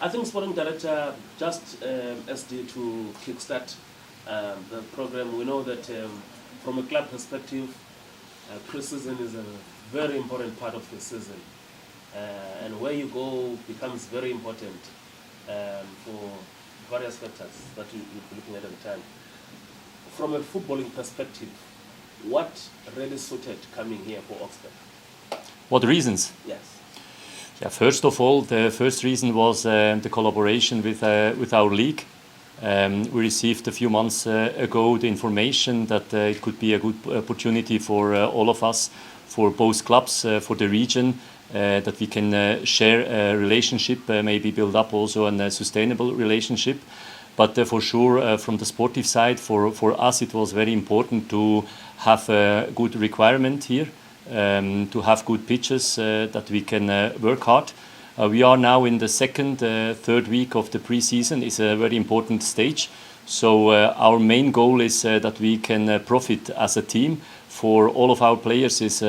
I think Sporting Director, just SD to kickstart the program, we know that from a club perspective, pre-season is a very important part of the season. And where you go becomes very important for various factors that you're looking at the time. From a footballing perspective, what really suited coming here for Augsburg? What reasons? Yes. Yeah, first of all, the first reason was the collaboration with our league. We received a few months ago the information that it could be a good opportunity for all of us, for both clubs, for the region, that we can share a relationship, maybe build up also a sustainable relationship. But for sure, from the sportive side, for us it was very important to have a good requirement here, to have good pitches that we can work hard. We are now in the third week of the pre-season. It's a very important stage. So our main goal is that we can profit as a team. For all of our players is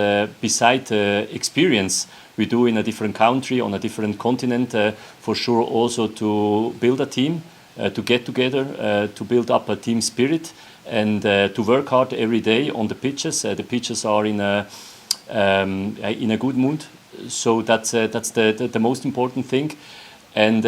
beside experience we do in a different country, on a different continent, for sure also to build a team, to get together, to build up a team spirit, and to work hard every day on the pitches. The pitches are in a good mood, so that's the most important thing. And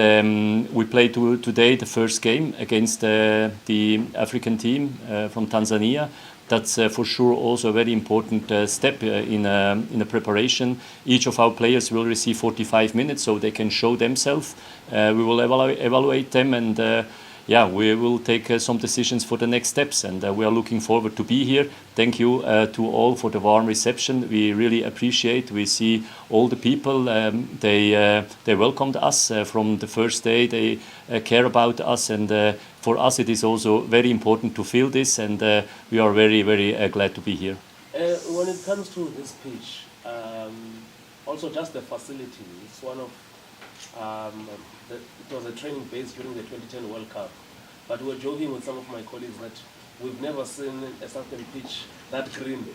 we played today the first game against the African team from Tanzania. That's for sure also a very important step in a preparation. Each of our players will receive 45 minutes so they can show themselves. We will evaluate them, and we will take some decisions for the next steps. And we are looking forward to be here. Thank you to all for the warm reception. We really appreciate. We see all the people. They welcomed us from the first day. They care about us, and for us it is also very important to feel this, and we are very, very glad to be here. When it comes to this pitch, also just the facility, it's one of it was a training base during the 2010 World Cup, but we were joking with some of my colleagues that we've never seen a certain pitch that green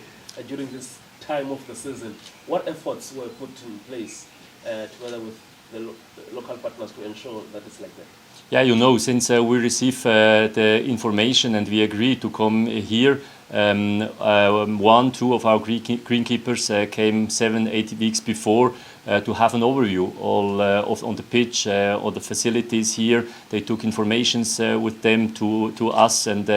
during this time of the season. What efforts were put in place together with the local partners to ensure that it's like that? Yeah, you know, since we received the information and we agreed to come here, two of our greenkeepers came 7-8 weeks before to have an overview on the pitch, all the facilities here. They took informations with them to us, and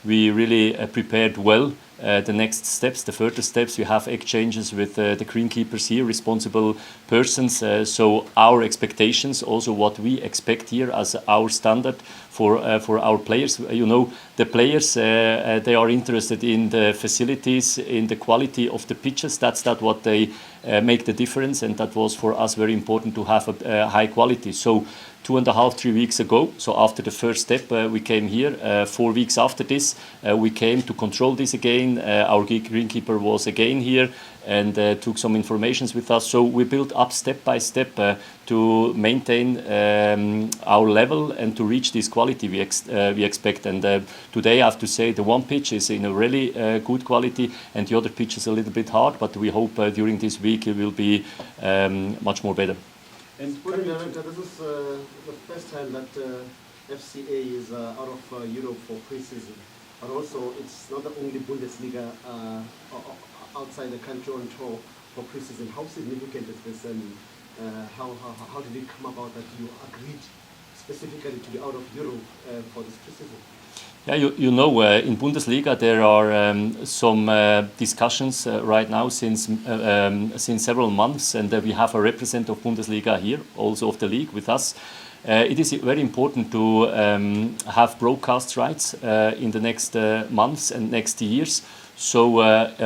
we really prepared well the next steps, the further steps. We have exchanges with the greenkeepers here, responsible persons. So our expectations, also what we expect here as our standard for our players. You know, the players, they are interested in the facilities, in the quality of the pitches. That's what they make the difference, and that was for us very important to have a high quality. So 2.5-3 weeks ago, so after the first step, we came here. 4 weeks after this, we came to control this again. Our greenkeeper was again here and took some informations with us. So we built up step by step to maintain our level and to reach this quality we expect. And today I have to say the one pitch is in a really good quality, and the other pitch is a little bit hard, but we hope during this week it will be much more better. And Sporting Director, this is the first time that FCA is out of Europe for pre-season, but also it's not the only Bundesliga outside the country on tour for pre-season. How significant is this, and how did it come about that you agreed specifically to be out of Europe for this pre-season? Yeah, you know, in Bundesliga there are some discussions right now since several months, and we have a representative of Bundesliga here, also of the league, with us. It is very important to have broadcast rights in the next months and next years. So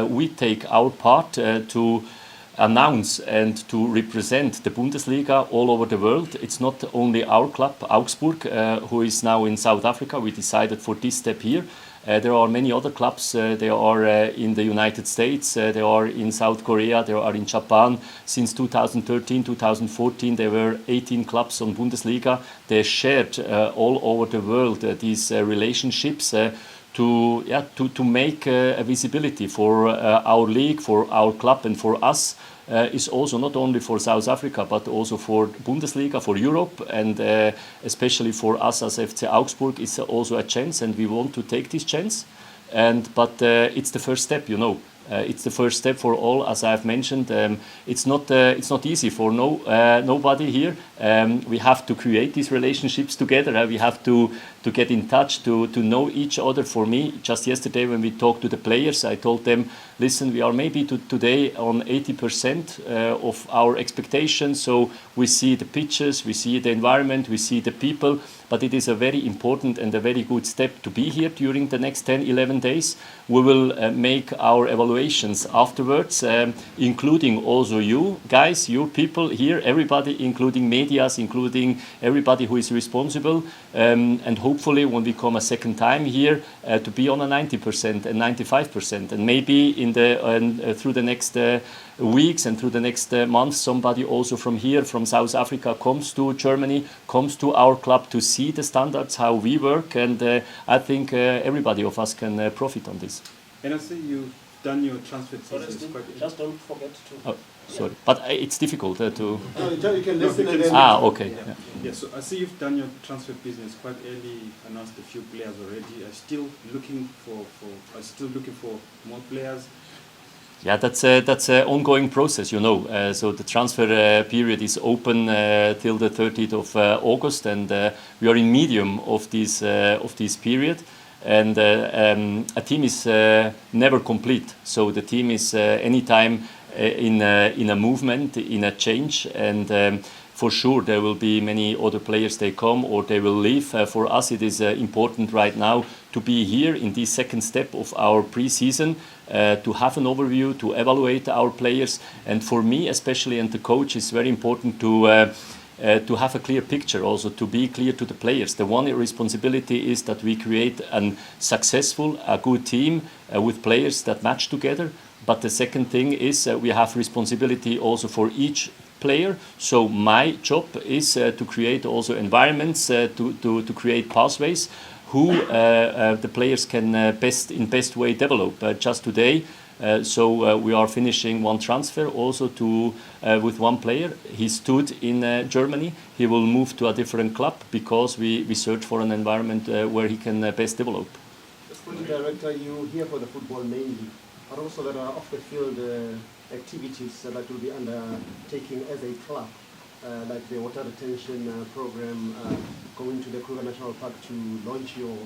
we take our part to announce and to represent the Bundesliga all over the world. It's not only our club, Augsburg, who is now in South Africa. We decided for this step here. There are many other clubs. They are in the United States. They are in South Korea. They are in Japan. Since 2013, 2014, there were 18 clubs on Bundesliga. They shared all over the world these relationships to make a visibility for our league, for our club, and for us. Is also not only for South Africa but also for Bundesliga, for Europe, and especially for us as FC Augsburg is also a chance, and we want to take this chance. But it's the first step, you know. It's the first step for all, as I've mentioned. It's not easy for nobody here. We have to create these relationships together. We have to get in touch, to know each other. For me, just yesterday when we talked to the players, I told them, listen, we are maybe today on 80% of our expectations. So we see the pitches, we see the environment, we see the people. But it is a very important and a very good step to be here during the next 10, 11 days. We will make our evaluations afterwards, including also you guys, you people here, everybody, including medias, including everybody who is responsible. And hopefully when we come a second time here, to be on a 90% and 95%. And maybe through the next weeks and through the next months, somebody also from here, from South Africa, comes to Germany, comes to our club to see the standards, how we work, and I think everybody of us can profit on this. And I see you've done your transfer process Sorry, quite. just don't forget to... Oh, sorry, but it's difficult to... No, you can listen and then... Okay. Yeah. Yeah, so I see you've done your transfer business quite early, announced a few players already. Are still looking for more players? Yeah, that's an ongoing process, you know. So the transfer period is open till the 30th of August, and we are in medium of this period. And a team is never complete, so the team is anytime in a movement, in a change, and for sure there will be many other players, they come or they will leave. For us it is important right now to be here in this second step of our pre-season, to have an overview, to evaluate our players, and for me especially and the coach it's very important to have a clear picture, also to be clear to the players. The one responsibility is that we create a successful, a good team with players that match together. But the second thing is we have responsibility also for each player. So my job is to create also environments, to create pathways who the players can best way develop. Just today, so we are finishing one transfer also with one player. He stood in Germany. He will move to a different club because we search for an environment where he can best develop. Sporting director, you here for the football mainly, but also there are off-the-field activities that will be undertaking as a club, like the water retention program, going to the Kruger National Park to launch your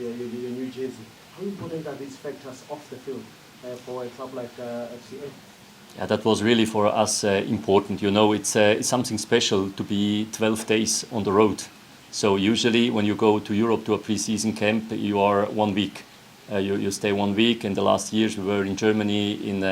new jersey. How important are these factors off the field for a club like FCA? Yeah, that was really for us important. You know, it's something special to be 12 days on the road. So usually when you go to Europe to a pre-season camp, you are 1 week. You stay 1 week. In the last years we were in Germany, in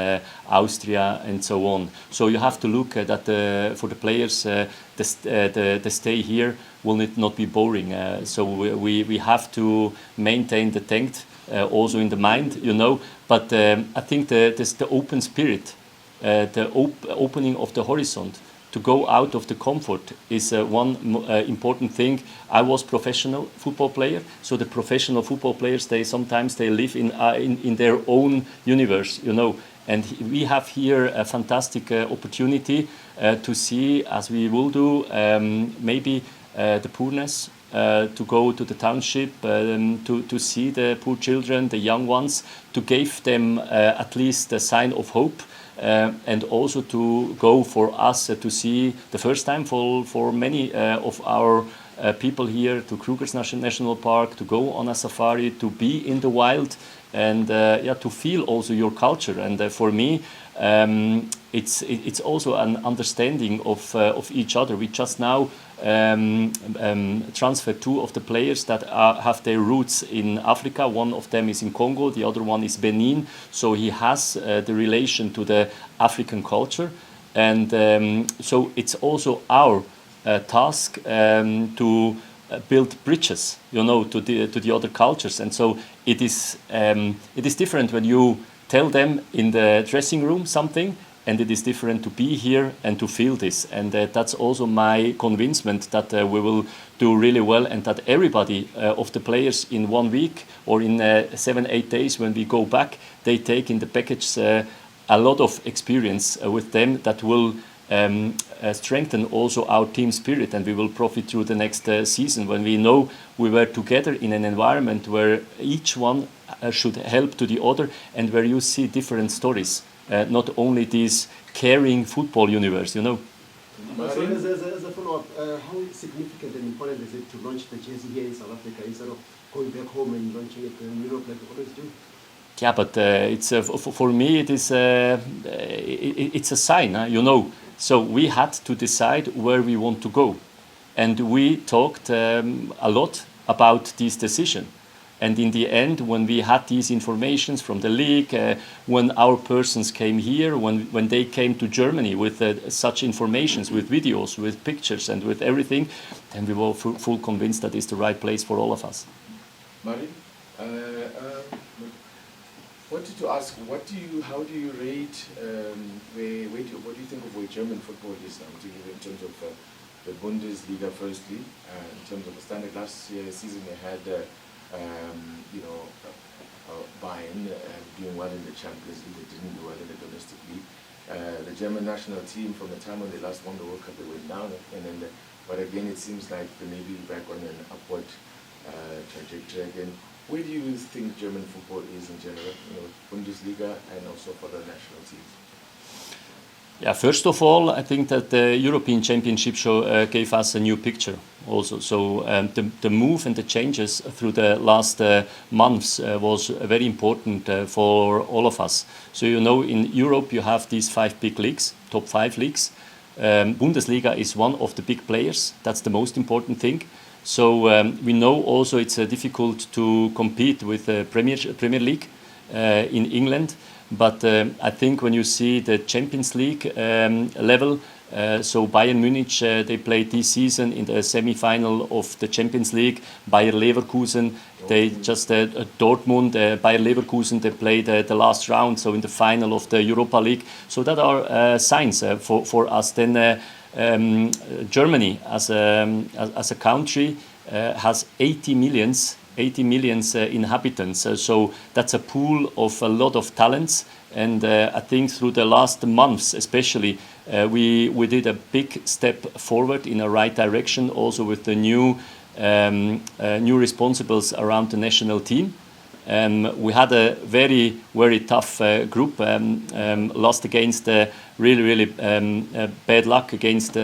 Austria and so on. So you have to look at that for the players, the stay here will not be boring. So we have to maintain the tank also in the mind, you know. But I think the open spirit, the opening of the horizon, to go out of the comfort is one important thing. I was professional football player, so the professional football players, they sometimes live in their own universe, you know. And we have here a fantastic opportunity to see, as we will do, maybe the poorness, to go to the township, to see the poor children, the young ones, to give them at least a sign of hope. And also to go for us to see the first time for many of our people here to Kruger's National Park, to go on a safari, to be in the wild, and to feel also your culture. And for me, it's also an understanding of each other. We just now transferred 2 of the players that have their roots in Africa. One of them is in Congo, the other one is Benin. So he has the relation to the African culture, and so it's also our task to build bridges, you know, to the other cultures. And so it is different when you tell them in the dressing room something, and it is different to be here and to feel this. And that's also my convincement that we will do really well, and that everybody of the players in 1 week or in 7-8 days when we go back, they take in the package a lot of experience with them that will strengthen also our team spirit, and we will profit through the next season when we know we were together in an environment where each one should help to the other, and where you see different stories, not only this caring football universe, you know. So as a follow-up, how significant and important is it to launch the jersey here in South Africa instead of going back home and launching it in Europe like we always do? Yeah, but it's for me it is it's a sign, you know. So we had to decide where we want to go, and we talked a lot about this decision. And in the end, when we had these informations from the league, when our persons came here, when they came to Germany with such informations, with videos, with pictures, and with everything, then we were full convinced that it's the right place for all of us. Marin, wanted to ask, how do you rate, what do you think of where German football is now, particularly in terms of the Bundesliga firstly, in terms of the standard? Last season they had, Bayern doing well in the Champions League, they didn't do well in the domestic league. The German national team, from the time when they last won the World Cup, they went down, and then but again it seems like they may be back on an upward trajectory again. Where do you think German football is in general, Bundesliga and also for the national teams? Yeah, first of all, I think that the European Championship show gave us a new picture also. So the move and the changes through the last months was very important for all of us. So in Europe you have these 5 big leagues, top 5 leagues. Bundesliga is one of the big players. That's the most important thing. So we know also it's difficult to compete with the Premier League in England. But I think when you see the Champions League level, so Bayern Munich, they played this season in the semi-final of the Champions League. Bayer Leverkusen, they just Dortmund, Bayer Leverkusen, they played the last round, so in the final of the Europa League. So that are signs for us. Then Germany as a country has 80 million inhabitants, so that's a pool of a lot of talents. And I think through the last months especially we did a big step forward in the right direction, also with the new responsibles around the national team. We had a very, very tough group, lost against really bad luck against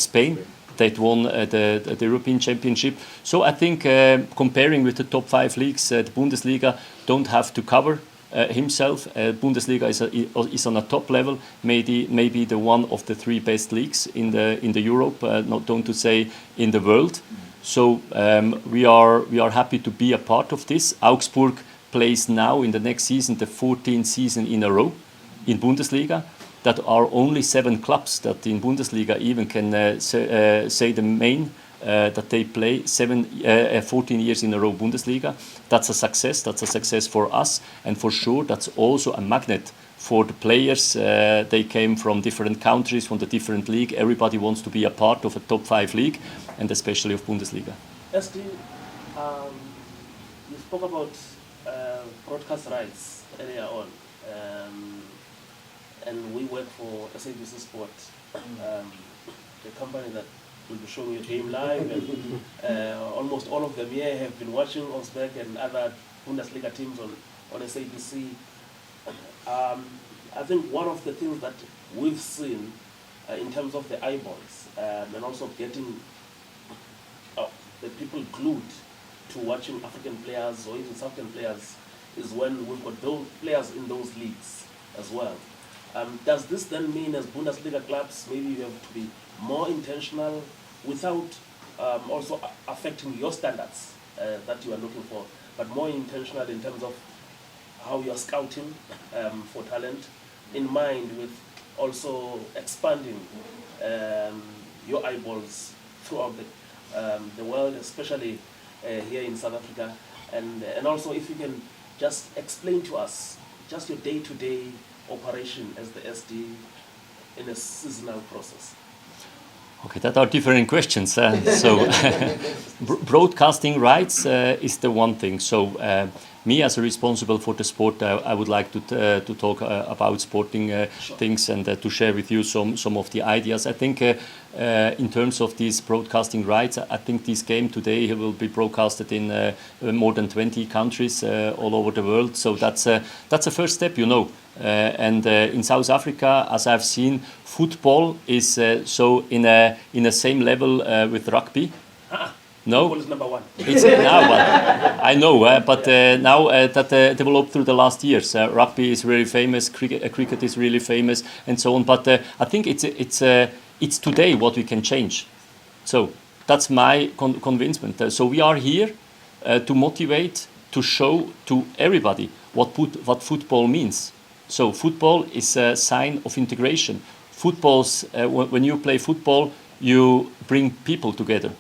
Spain. That won the European Championship. So I think comparing with the top 5 leagues, the Bundesliga don't have to cover himself. Bundesliga is on a top level, maybe the one of the 3 best leagues in the Europe, don't to say in the world. So we are happy to be a part of this. Augsburg plays now in the next season the 14th season in a row in Bundesliga. That are only 7 clubs that in Bundesliga even can say the main that they play 14 years in a row Bundesliga. That's a success. That's a success for us, and for sure that's also a magnet for the players. They came from different countries, from the different league. Everybody wants to be a part of a top 5 league, and especially of Bundesliga. SD, you spoke about broadcast rights earlier on. And we work for SABC Sport, the company that will be showing your game live, and almost all of them here have been watching Augsburg and other Bundesliga teams on SABC. I think one of the things that we've seen in terms of the eyeballs and also getting the people glued to watching African players or even South African players is when we've got those players in those leagues as well. Does this then mean as Bundesliga clubs maybe you have to be more intentional without also affecting your standards that you are looking for, but more intentional in terms of how you are scouting for talent, in mind with also expanding your eyeballs throughout the world, especially here in South Africa, and also if you can just explain to us just your day-to-day operation as the SD in a seasonal process? Okay, that are different questions. So, broadcasting rights is the one thing. So, me as a responsible for the sport, I would like to talk about sporting things and to share with you some of the ideas. I think in terms of these broadcasting rights, I think this game today will be broadcasted in more than 20 countries all over the world. So that's a first step, you know. And in South Africa, as I've seen, football is so in a same level with rugby. No, Football is number one. it's now. I know, but now that developed through the last years, rugby is really famous, cricket is really famous, and so on. But I think it's today what we can change. So that's my convincement. So we are here to motivate, to show to everybody what football means. So football is a sign of integration. When you play football, you bring people together,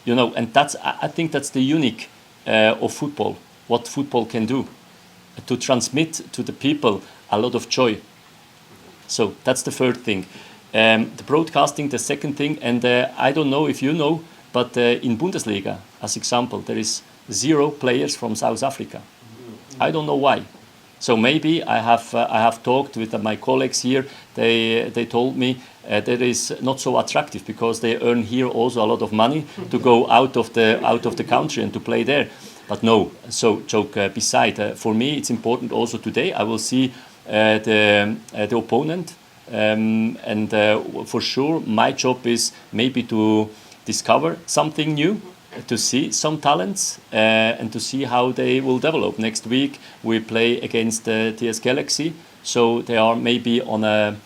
you know, and I think that's the unique of football. What football can do, to transmit to the people a lot of joy. So that's the third thing. The broadcasting, the second thing, and I don't know if you know, but in Bundesliga, as example, there is 0 players from South Africa. I don't know why. So maybe I have talked with my colleagues here. They told me that is not so attractive because they earn here also a lot of money to go out of the country and to play there. But no. So joke beside. For me, it's important also today. I will see the opponent, and for sure my job is maybe to discover something new, to see some talents and to see how they will develop. Next week we play against TS Galaxy, so they are maybe on a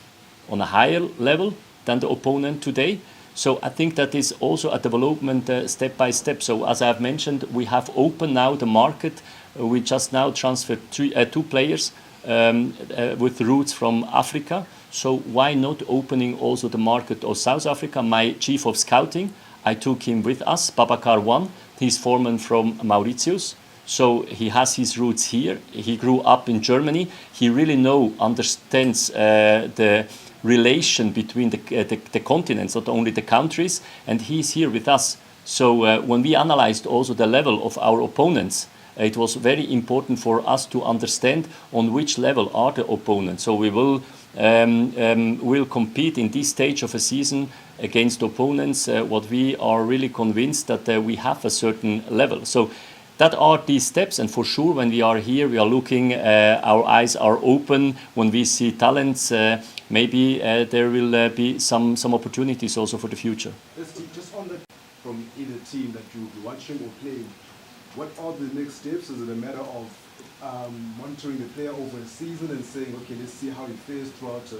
higher level than the opponent today. So I think that is also a development step by step. So as I've mentioned, we have opened now the market. We just now transferred 2 players with roots from Africa. So why not opening also the market of South Africa? My chief of scouting, I took him with us, Babacar One. He's foreman from Mauritius, so he has his roots here. He grew up in Germany. He really understands the relation between the continents, not only the countries, and he's here with us. So when we analyzed also the level of our opponents, it was very important for us to understand on which level are the opponents. So we will compete in this stage of a season against opponents what we are really convinced that we have a certain level. So that are these steps, and for sure when we are here we are looking, our eyes are open. When we see talents, maybe there will be some opportunities also for the future. Just on that, from either team that you'll be watching or playing, what are the next steps? Is it a matter of monitoring the player over a season and saying, okay, let's see how he fares throughout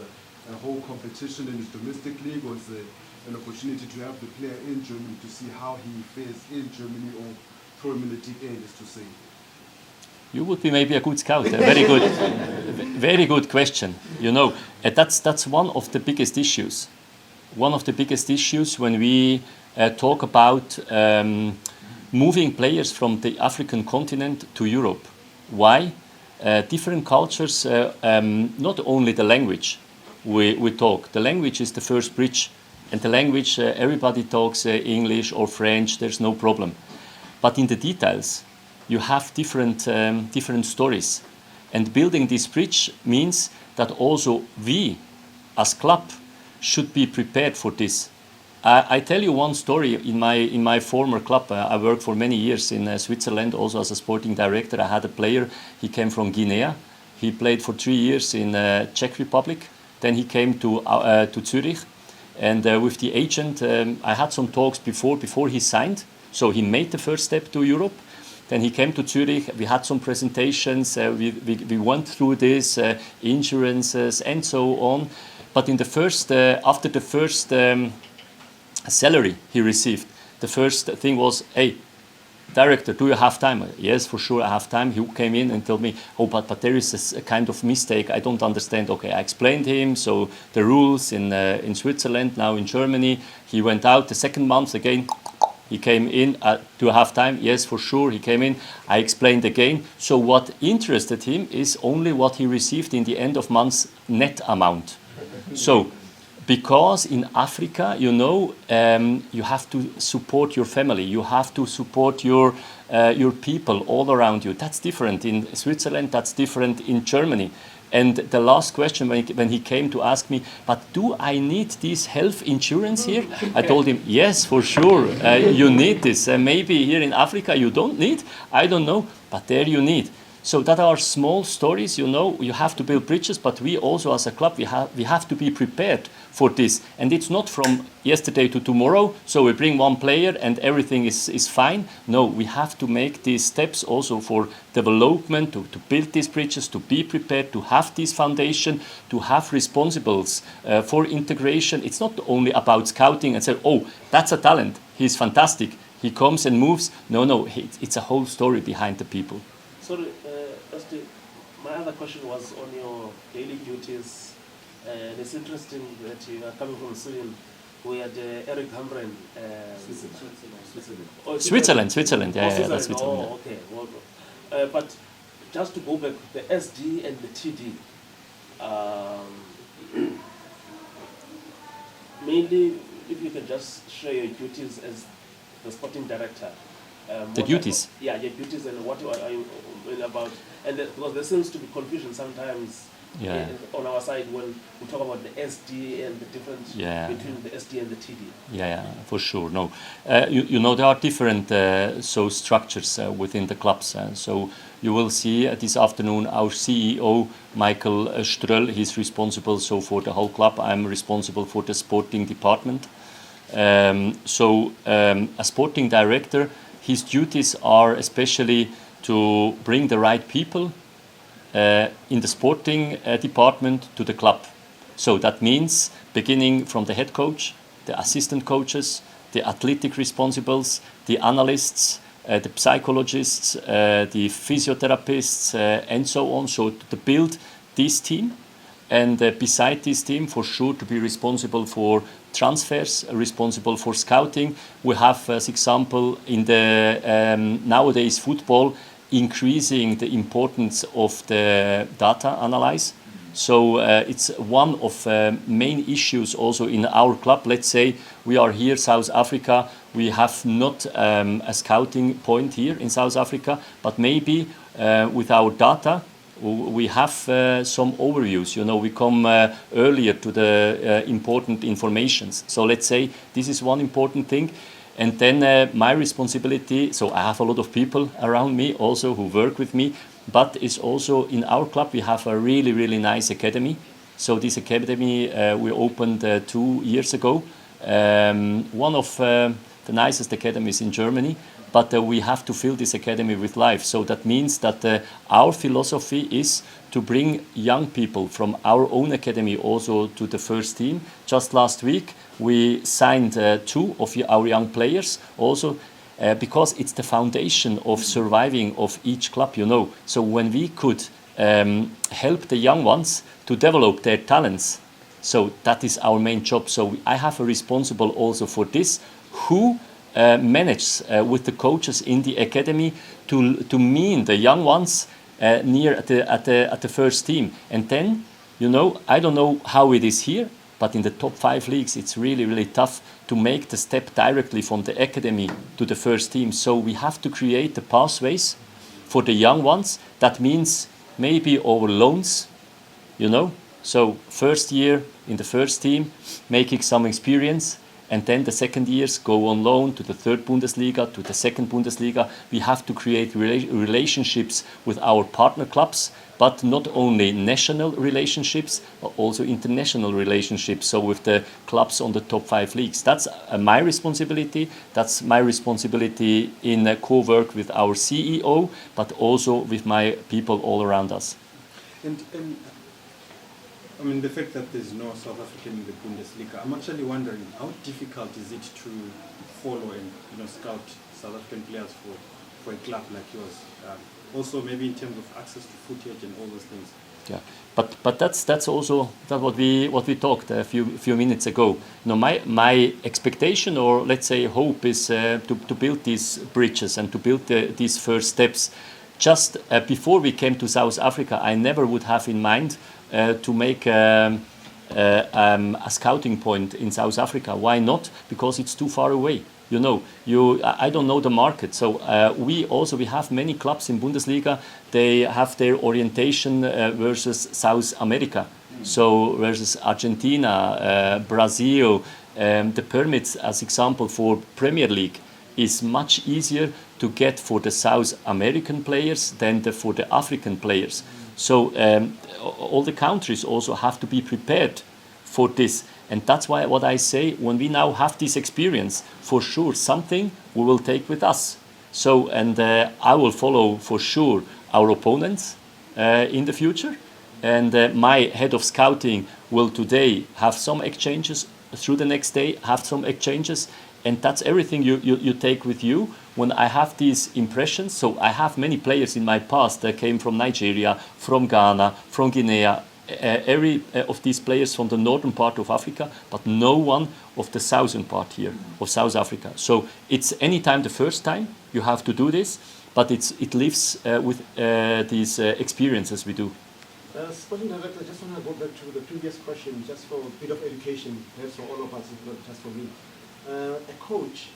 a whole competition in his domestic league, or is it an opportunity to have the player in Germany to see how he fares in Germany, or throw him in the deep end, as to say? You would be maybe a good scout. Very good, very good question. You know, that's one of the biggest issues. One of the biggest issues when we talk about moving players from the African continent to Europe. Why? Different cultures, not only the language we talk. The language is the first bridge, and the language, everybody talks English or French, there's no problem. But in the details, you have different stories. And building this bridge means that also we, as club, should be prepared for this. I tell you one story. In my former club, I worked for many years in Switzerland, also as a sporting director. I had a player, he came from Guinea. He played for 3 years in Czech Republic. Then he came to Zurich. And with the agent, I had some talks before he signed. So he made the first step to Europe. Then he came to Zurich. We had some presentations. We went through this, insurances and so on. But in the first, after the first salary he received, the first thing was, hey, director, do you have time? Yes, for sure I have time. He came in and told me, oh, but there is a kind of mistake. I don't understand. Okay, I explained him. So the rules in Switzerland, now in Germany. He went out the second month again, He came in to halftime. Yes, for sure, he came in. I explained again. So what interested him is only what he received in the end of month's net amount. So, because in Africa, you know, you have to support your family. You have to support your people all around you. That's different in Switzerland. That's different in Germany. And the last question when he came to ask me, but do I need this health insurance here? I told him, yes, for sure, you need this. Maybe here in Africa you don't need, I don't know, but there you need. So that are small stories, you know, you have to build bridges, but we also as a club, we have to be prepared for this. And it's not from yesterday to tomorrow, so we bring one player and everything is fine. No, we have to make these steps also for development, to build these bridges, to be prepared, to have this foundation, to have responsibles for integration. It's not only about scouting and say, oh, that's a talent, he's fantastic, he comes and moves. No, it's a whole story behind the people. Sorry, my other question was on your daily duties. And it's interesting that you are coming from Sweden. We had Eric Hamren. Switzerland. Yeah, that's Switzerland. Oh, okay. Well, but just to go back, the SD and the TD. Mainly, if you can just share your duties as the sporting director. The duties? Your duties and what are you about? And because there seems to be confusion sometimes on our side when we talk about the SD and the difference between the SD and the TD. Yeah, for sure. No, you know there are different structures within the clubs. So you will see this afternoon our CEO Michael Ströll. He's responsible for the whole club. I'm responsible for the sporting department. A sporting director, his duties are especially to bring the right people in the sporting department to the club. So that means beginning from the head coach, the assistant coaches, the athletic responsibles, the analysts, the psychologists, the physiotherapists, and so on. So to build this team, and beside this team, for sure, to be responsible for transfers, responsible for scouting. We have, as example, in the nowadays football, increasing the importance of the data analysis. So it's one of main issues also in our club. Let's say we are here, South Africa. We have not a scouting point here in South Africa, but maybe with our data, we have some overviews. You know, we come earlier to the important informations. So let's say this is one important thing. And then my responsibility, so I have a lot of people around me also who work with me, but it's also in our club we have a really, really nice academy. So this academy we opened 2 years ago. One of the nicest academies in Germany. But we have to fill this academy with life. So that means that our philosophy is to bring young people from our own academy also to the first team. Just last week we signed 2 of our young players also because it's the foundation of surviving of each club, you know. So when we could help the young ones to develop their talents, so that is our main job. So I have a responsible also for this, who manage with the coaches in the academy to mean the young ones near at the first team. And then, you know, I don't know how it is here, but in the top 5 leagues it's really, really tough to make the step directly from the academy to the first team. So we have to create the pathways for the young ones. That means maybe over loans, you know. So first year in the first team, making some experience, and then the second years go on loan to the third Bundesliga, to the second Bundesliga. We have to create relationships with our partner clubs, but not only national relationships, but also international relationships. So with the clubs on the top 5 leagues. That's my responsibility. That's my responsibility in co-work with our CEO, but also with my people all around us. And I mean, the fact that there's no South African in the Bundesliga, I'm actually wondering how difficult is it to follow and scout South African players for a club like yours? Also, maybe in terms of access to footage and all those things. Yeah, but that's also that what we talked a few minutes ago. You know, my expectation, or let's say hope, is to build these bridges and to build these first steps. Just before we came to South Africa, I never would have in mind to make a scouting point in South Africa. Why not? Because it's too far away. You know, I don't know the market. So we have many clubs in Bundesliga. They have their orientation versus South America. So versus Argentina, Brazil, the permits, as example for Premier League, is much easier to get for the South American players than for the African players. So all the countries also have to be prepared for this. And that's why what I say, when we now have this experience, for sure something we will take with us. So, and I will follow for sure our opponents in the future. And my head of scouting will today have some exchanges, through the next day have some exchanges. And that's everything you take with you. When I have these impressions, so I have many players in my past that came from Nigeria, from Ghana, from Guinea, every of these players from the northern part of Africa, but no one of the southern part here of South Africa. So it's anytime the first time you have to do this, but it lives with these experiences we do. Sporting Director, I just want to go back to the previous question, just for a bit of education, perhaps for all of us, if not just for me. A coach,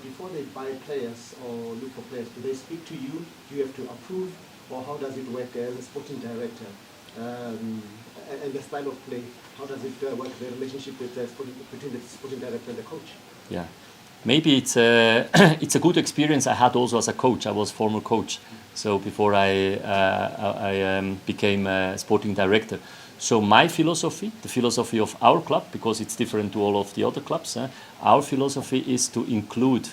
before they buy players or look for players, do they speak to you? Do you have to approve? Or how does it work as a sporting director? And the style of play, how does it work, the relationship with between the sporting director and the coach? Yeah, maybe it's a good experience I had also as a coach. I was former coach, so before I became a sporting director. So my philosophy, the philosophy of our club, because it's different to all of the other clubs, our philosophy is to include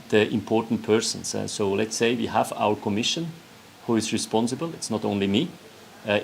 the important persons. So let's say we have our commission who is responsible. It's not only me.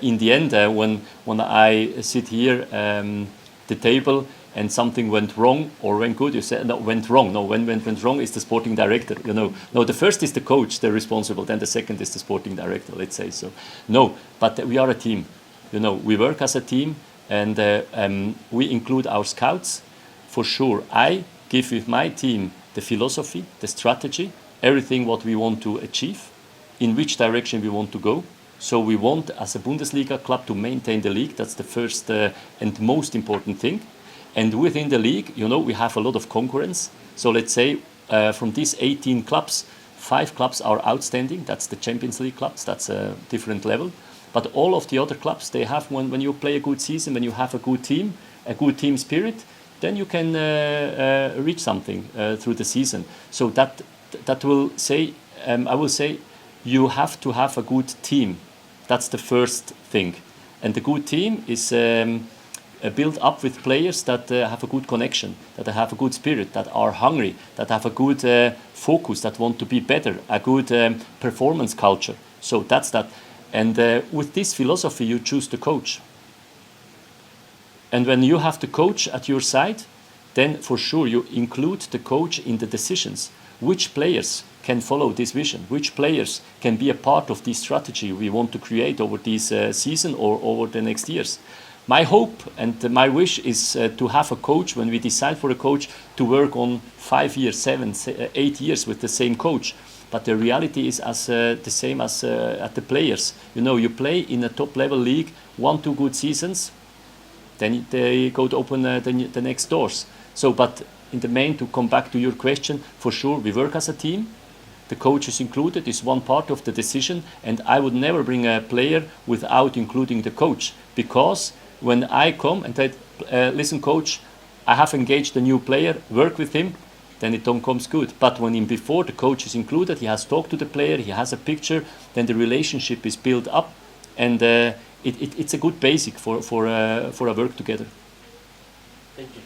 In the end, when I sit here the table and something went wrong or went good, you say no, went wrong. No, when went wrong is the sporting director. You know, no, the first is the coach, the responsible. Then the second is the sporting director. Let's say so. No, but we are a team. You know, we work as a team, and we include our scouts. For sure, I give with my team the philosophy, the strategy, everything what we want to achieve, in which direction we want to go. So we want, as a Bundesliga club, to maintain the league. That's the first and most important thing. And within the league, you know, we have a lot of concurrence. So let's say from these 18 clubs, 5 clubs are outstanding. That's the Champions League clubs. That's a different level. But all of the other clubs, they have, when you play a good season, when you have a good team spirit, then you can reach something through the season. So that will say, I will say, you have to have a good team. That's the first thing. And the good team is built up with players that have a good connection, that have a good spirit, that are hungry, that have a good focus, that want to be better, a good performance culture. So that's that. And with this philosophy, you choose the coach. And when you have the coach at your side, then for sure you include the coach in the decisions. Which players can follow this vision? Which players can be a part of this strategy we want to create over this season or over the next years? My hope and my wish is to have a coach, when we decide for a coach, to work on 5 years, 7, 8 years with the same coach. But the reality is the same as at the players. You know, you play in a top-level league, 1-2 good seasons, then they go to open the next doors. So, but in the main, to come back to your question, for sure, we work as a team. The coach is included, is one part of the decision, and I would never bring a player without including the coach. Because when I come and say, listen, coach, I have engaged a new player, work with him, then it don't comes good. But when before the coach is included, he has talked to the player, he has a picture, then the relationship is built up, and it's a good basic for a work together. Thank you.